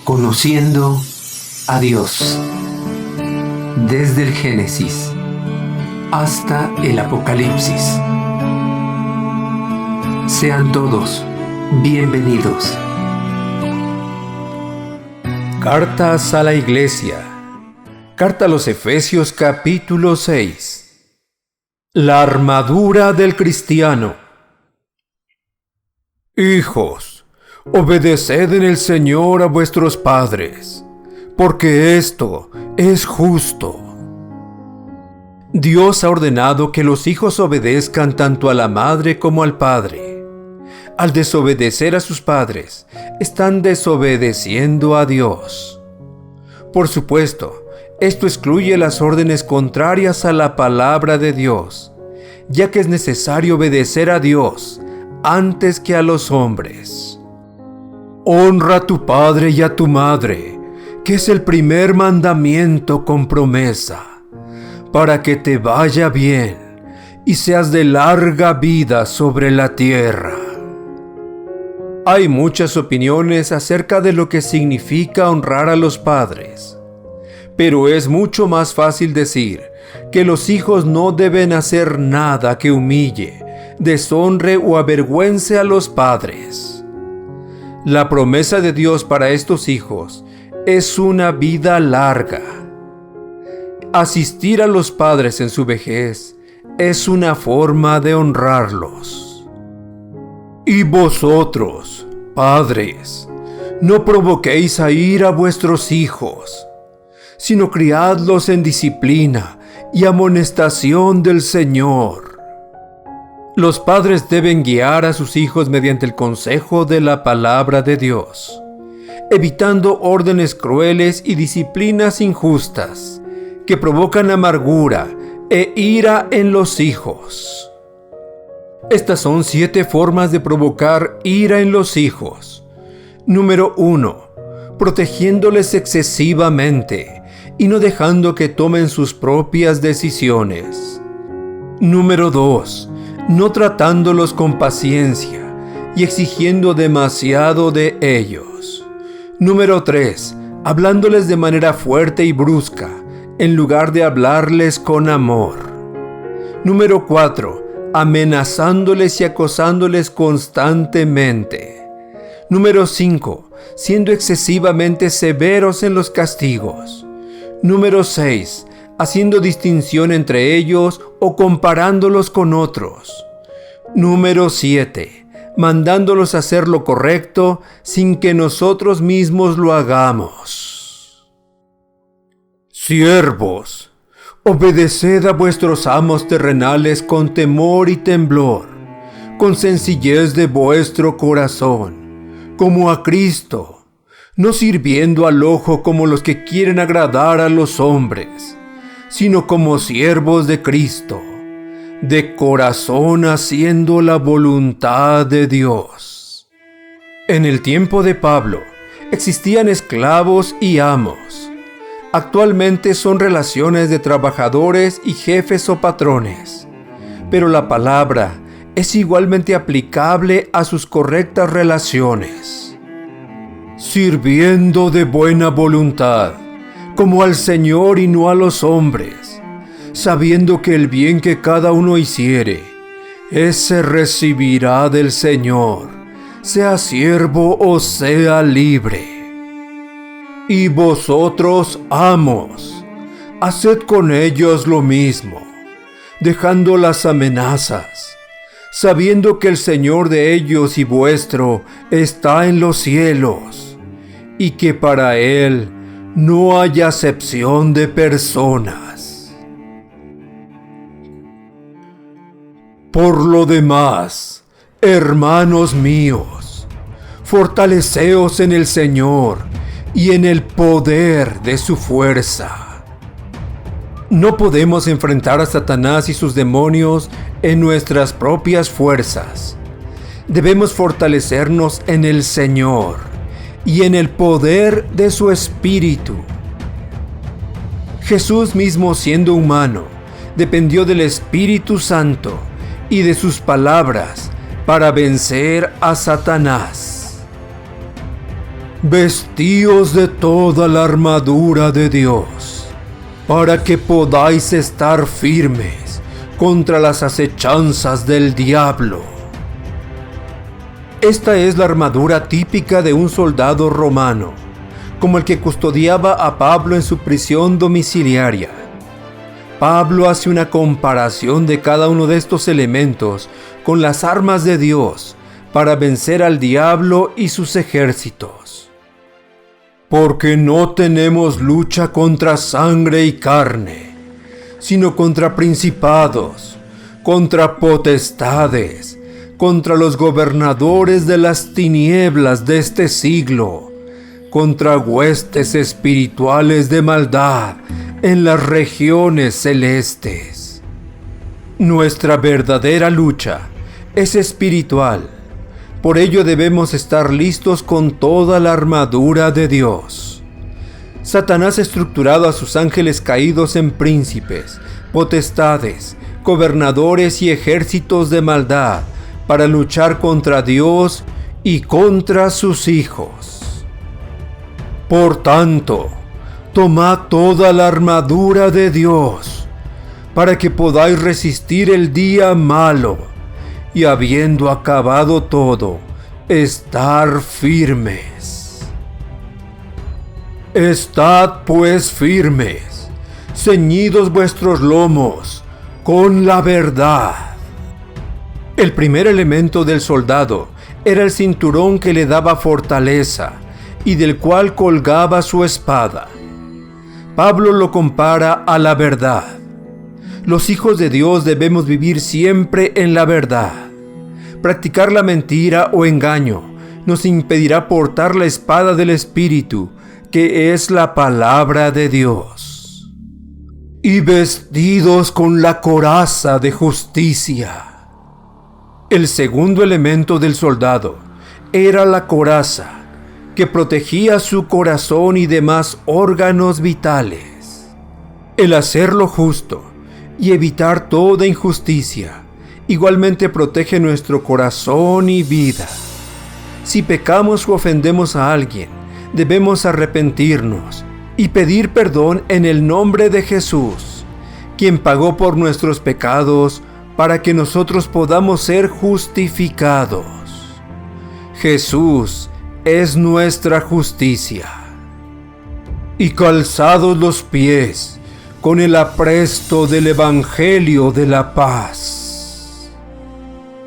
Conociendo a Dios, desde el Génesis hasta el Apocalipsis. Sean todos bienvenidos. Cartas a la Iglesia. Carta a los Efesios capítulo 6. La armadura del cristiano. Hijos, obedeced en el Señor a vuestros padres, porque esto es justo. Dios ha ordenado que los hijos obedezcan tanto a la madre como al padre. Al desobedecer a sus padres, están desobedeciendo a Dios. Por supuesto, esto excluye las órdenes contrarias a la palabra de Dios, ya que es necesario obedecer a Dios antes que a los hombres. Honra a tu padre y a tu madre, que es el primer mandamiento con promesa, para que te vaya bien y seas de larga vida sobre la tierra. Hay muchas opiniones acerca de lo que significa honrar a los padres, pero es mucho más fácil decir que los hijos no deben hacer nada que humille, deshonre o avergüence a los padres. La promesa de Dios para estos hijos es una vida larga. Asistir a los padres en su vejez es una forma de honrarlos. Y vosotros, padres, no provoquéis a ira a vuestros hijos, sino criadlos en disciplina y amonestación del Señor. Los padres deben guiar a sus hijos mediante el consejo de la palabra de Dios, evitando órdenes crueles y disciplinas injustas que provocan amargura e ira en los hijos. Estas son 7 formas de provocar ira en los hijos. Número 1. Protegiéndoles excesivamente y no dejando que tomen sus propias decisiones. Número 2. No tratándolos con paciencia y exigiendo demasiado de ellos. Número 3. Hablándoles de manera fuerte y brusca, en lugar de hablarles con amor. Número 4. Amenazándoles y acosándoles constantemente. Número 5. Siendo excesivamente severos en los castigos. Número 6. Haciendo distinción entre ellos o comparándolos con otros. Número 7. Mandándolos a hacer lo correcto sin que nosotros mismos lo hagamos. Siervos, obedeced a vuestros amos terrenales con temor y temblor, con sencillez de vuestro corazón, como a Cristo, no sirviendo al ojo como los que quieren agradar a los hombres, sino como siervos de Cristo, de corazón haciendo la voluntad de Dios. En el tiempo de Pablo, existían esclavos y amos. Actualmente son relaciones de trabajadores y jefes o patrones, pero la palabra es igualmente aplicable a sus correctas relaciones. Sirviendo de buena voluntad, como al Señor y no a los hombres, sabiendo que el bien que cada uno hiciere, ese recibirá del Señor, sea siervo o sea libre. Y vosotros, amos, haced con ellos lo mismo, dejando las amenazas, sabiendo que el Señor de ellos y vuestro está en los cielos, y que para Él no hay acepción de personas. Por lo demás, hermanos míos, fortaleceos en el Señor y en el poder de su fuerza. No podemos enfrentar a Satanás y sus demonios en nuestras propias fuerzas. Debemos fortalecernos en el Señor y en el poder de su Espíritu. Jesús mismo, siendo humano, dependió del Espíritu Santo y de sus palabras para vencer a Satanás. vestíos de toda la armadura de Dios, para que podáis estar firmes contra las acechanzas del diablo. Esta es la armadura típica de un soldado romano, como el que custodiaba a Pablo en su prisión domiciliaria. Pablo hace una comparación de cada uno de estos elementos con las armas de Dios para vencer al diablo y sus ejércitos. Porque no tenemos lucha contra sangre y carne, sino contra principados, contra potestades, contra los gobernadores de las tinieblas de este siglo, contra huestes espirituales de maldad en las regiones celestes. Nuestra verdadera lucha es espiritual. Por ello debemos estar listos con toda la armadura de Dios. Satanás ha estructurado a sus ángeles caídos en príncipes, potestades, gobernadores y ejércitos de maldad para luchar contra Dios y contra sus hijos. Por tanto, tomad toda la armadura de Dios para que podáis resistir el día malo y habiendo acabado todo, estar firmes. Estad pues firmes, ceñidos vuestros lomos con la verdad. El primer elemento del soldado era el cinturón que le daba fortaleza y del cual colgaba su espada. Pablo lo compara a la verdad. Los hijos de Dios debemos vivir siempre en la verdad. Practicar la mentira o engaño nos impedirá portar la espada del Espíritu, que es la palabra de Dios. Y vestidos con la coraza de justicia. El segundo elemento del soldado era la coraza, que protegía su corazón y demás órganos vitales. El hacer lo justo y evitar toda injusticia igualmente protege nuestro corazón y vida. Si pecamos o ofendemos a alguien, debemos arrepentirnos y pedir perdón en el nombre de Jesús, quien pagó por nuestros pecados para que nosotros podamos ser justificados. Jesús es nuestra justicia. Y calzados los pies con el apresto del Evangelio de la paz.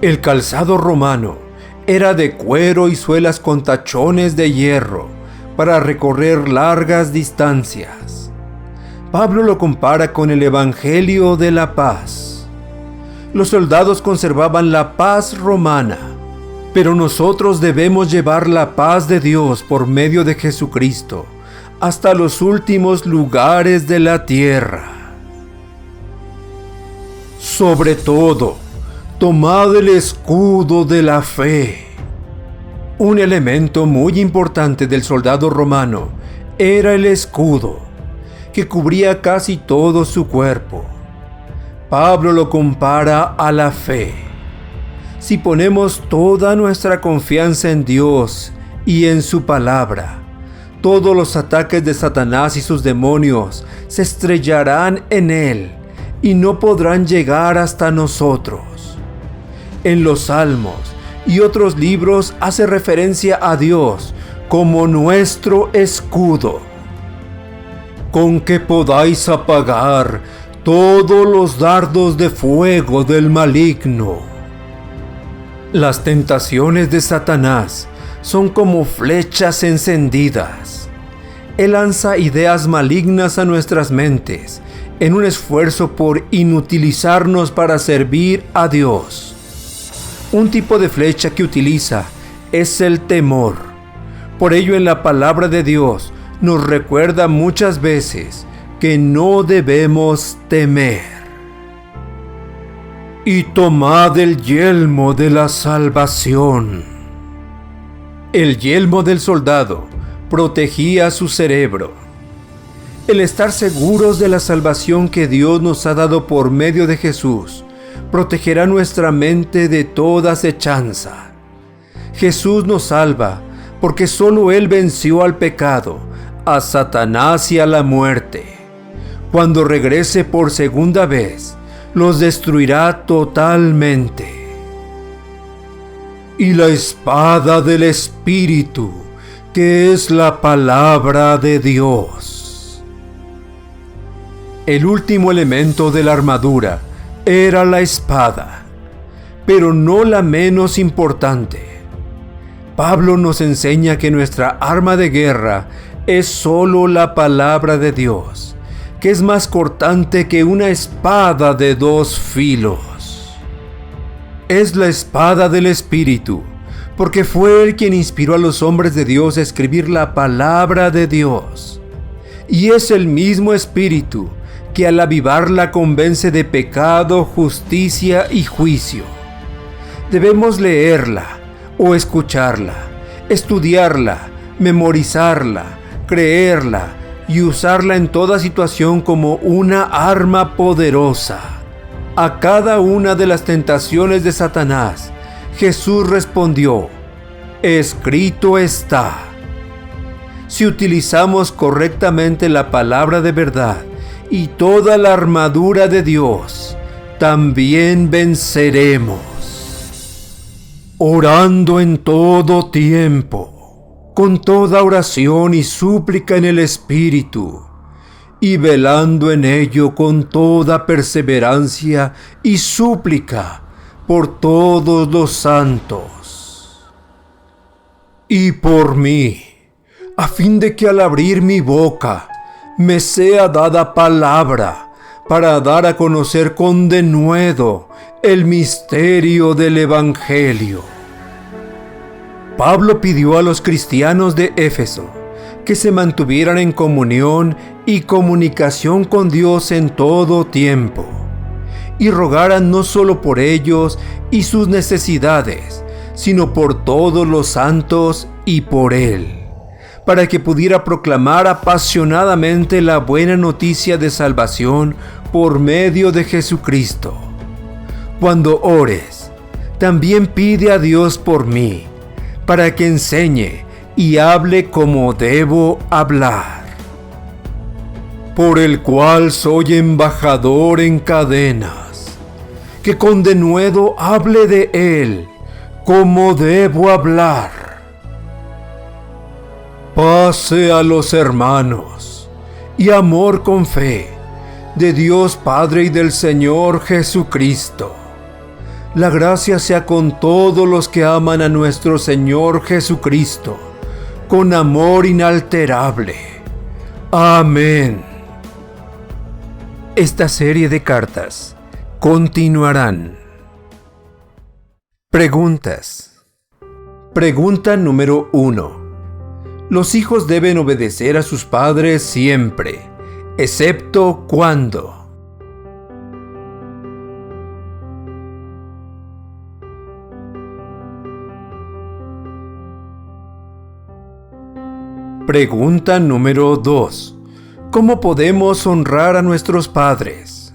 El calzado romano era de cuero y suelas con tachones de hierro para recorrer largas distancias. Pablo lo compara con el Evangelio de la paz. Los soldados conservaban la paz romana, pero nosotros debemos llevar la paz de Dios por medio de Jesucristo hasta los últimos lugares de la tierra. Sobre todo, tomad el escudo de la fe. Un elemento muy importante del soldado romano era el escudo, que cubría casi todo su cuerpo. Pablo lo compara a la fe. Si ponemos toda nuestra confianza en Dios y en su palabra, todos los ataques de Satanás y sus demonios se estrellarán en él y no podrán llegar hasta nosotros. En los Salmos y otros libros hace referencia a Dios como nuestro escudo, con que podáis apagar todos los dardos de fuego del maligno. Las tentaciones de Satanás son como flechas encendidas. Él lanza ideas malignas a nuestras mentes en un esfuerzo por inutilizarnos para servir a Dios. Un tipo de flecha que utiliza es el temor. Por ello, en la palabra de Dios nos recuerda muchas veces que no debemos temer. Y tomad el yelmo de la salvación. El yelmo del soldado protegía su cerebro. El estar seguros de la salvación que Dios nos ha dado por medio de Jesús protegerá nuestra mente de toda acechanza. Jesús nos salva porque solo Él venció al pecado, a Satanás y a la muerte. Cuando regrese por segunda vez, los destruirá totalmente. Y la espada del Espíritu, que es la palabra de Dios. El último elemento de la armadura era la espada, pero no la menos importante. Pablo nos enseña que nuestra arma de guerra es solo la palabra de Dios, que es más cortante que una espada de 2 filos. Es la espada del Espíritu, porque fue Él quien inspiró a los hombres de Dios a escribir la palabra de Dios. Y es el mismo Espíritu que al avivarla convence de pecado, justicia y juicio. Debemos leerla o escucharla, estudiarla, memorizarla, creerla y usarla en toda situación como una arma poderosa. A cada una de las tentaciones de Satanás, Jesús respondió: escrito está. Si utilizamos correctamente la palabra de verdad y toda la armadura de Dios, también venceremos. Orando en todo tiempo, con toda oración y súplica en el Espíritu, y velando en ello con toda perseverancia y súplica por todos los santos. Y por mí, a fin de que al abrir mi boca me sea dada palabra para dar a conocer con denuedo el misterio del Evangelio. Pablo pidió a los cristianos de Éfeso que se mantuvieran en comunión y comunicación con Dios en todo tiempo, y rogaran no solo por ellos y sus necesidades, sino por todos los santos y por Él, para que pudiera proclamar apasionadamente la buena noticia de salvación por medio de Jesucristo. Cuando ores, también pide a Dios por mí, para que enseñe y hable como debo hablar, por el cual soy embajador en cadenas, que con denuedo hable de Él como debo hablar. Pase a los hermanos y amor con fe de Dios Padre y del Señor Jesucristo. La gracia sea con todos los que aman a nuestro Señor Jesucristo, con amor inalterable. Amén. Esta serie de cartas continuarán. Preguntas. Pregunta número 1. Los hijos deben obedecer a sus padres siempre, excepto cuando. Pregunta número 2. ¿Cómo podemos honrar a nuestros padres?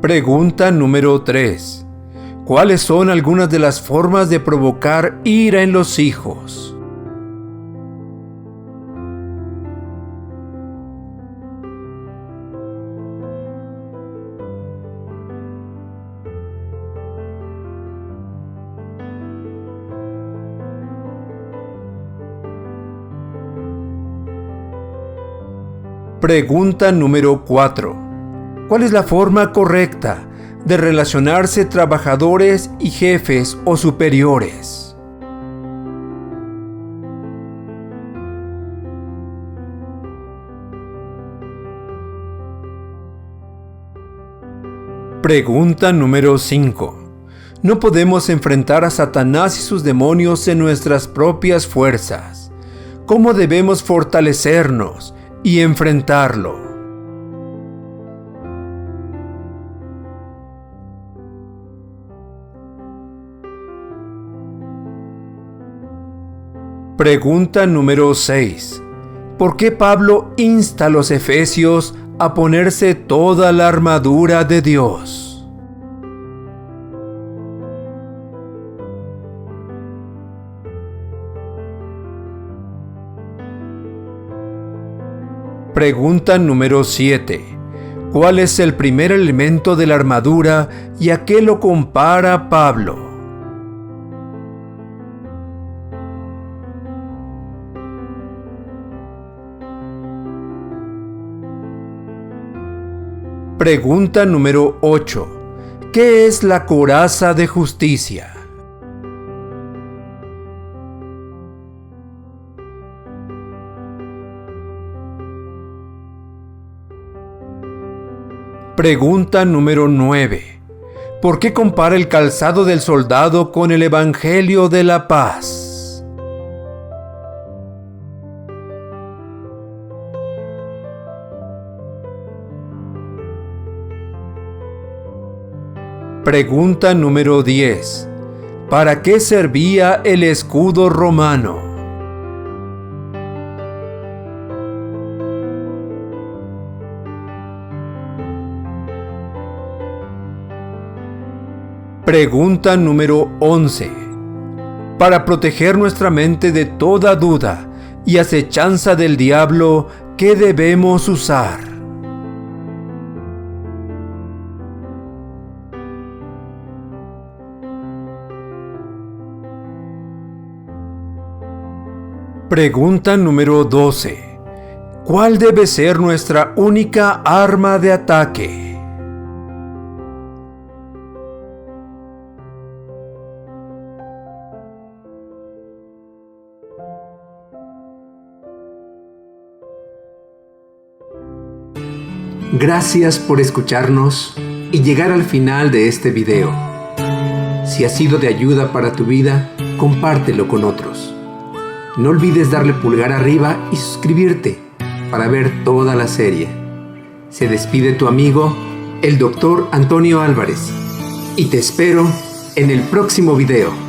Pregunta número 3. ¿Cuáles son algunas de las formas de provocar ira en los hijos? Pregunta número 4. ¿Cuál es la forma correcta de relacionarse trabajadores y jefes o superiores? Pregunta número 5. No podemos enfrentar a Satanás y sus demonios en nuestras propias fuerzas. ¿Cómo debemos fortalecernos y enfrentarlo? Pregunta número 6. ¿por qué Pablo insta a los efesios a ponerse toda la armadura de Dios? Pregunta número 7. ¿Cuál es el primer elemento de la armadura y a qué lo compara Pablo? Pregunta número 8. ¿Qué es la coraza de justicia? Pregunta número 9. ¿Por qué compara el calzado del soldado con el Evangelio de la paz? Pregunta número 10. ¿Para qué servía el escudo romano? Pregunta número 11. Para proteger nuestra mente de toda duda y acechanza del diablo, ¿qué debemos usar? Pregunta número 12. ¿Cuál debe ser nuestra única arma de ataque? Gracias por escucharnos y llegar al final de este video. Si ha sido de ayuda para tu vida, compártelo con otros. No olvides darle pulgar arriba y suscribirte para ver toda la serie. Se despide tu amigo, el Dr. Antonio Álvarez, y te espero en el próximo video.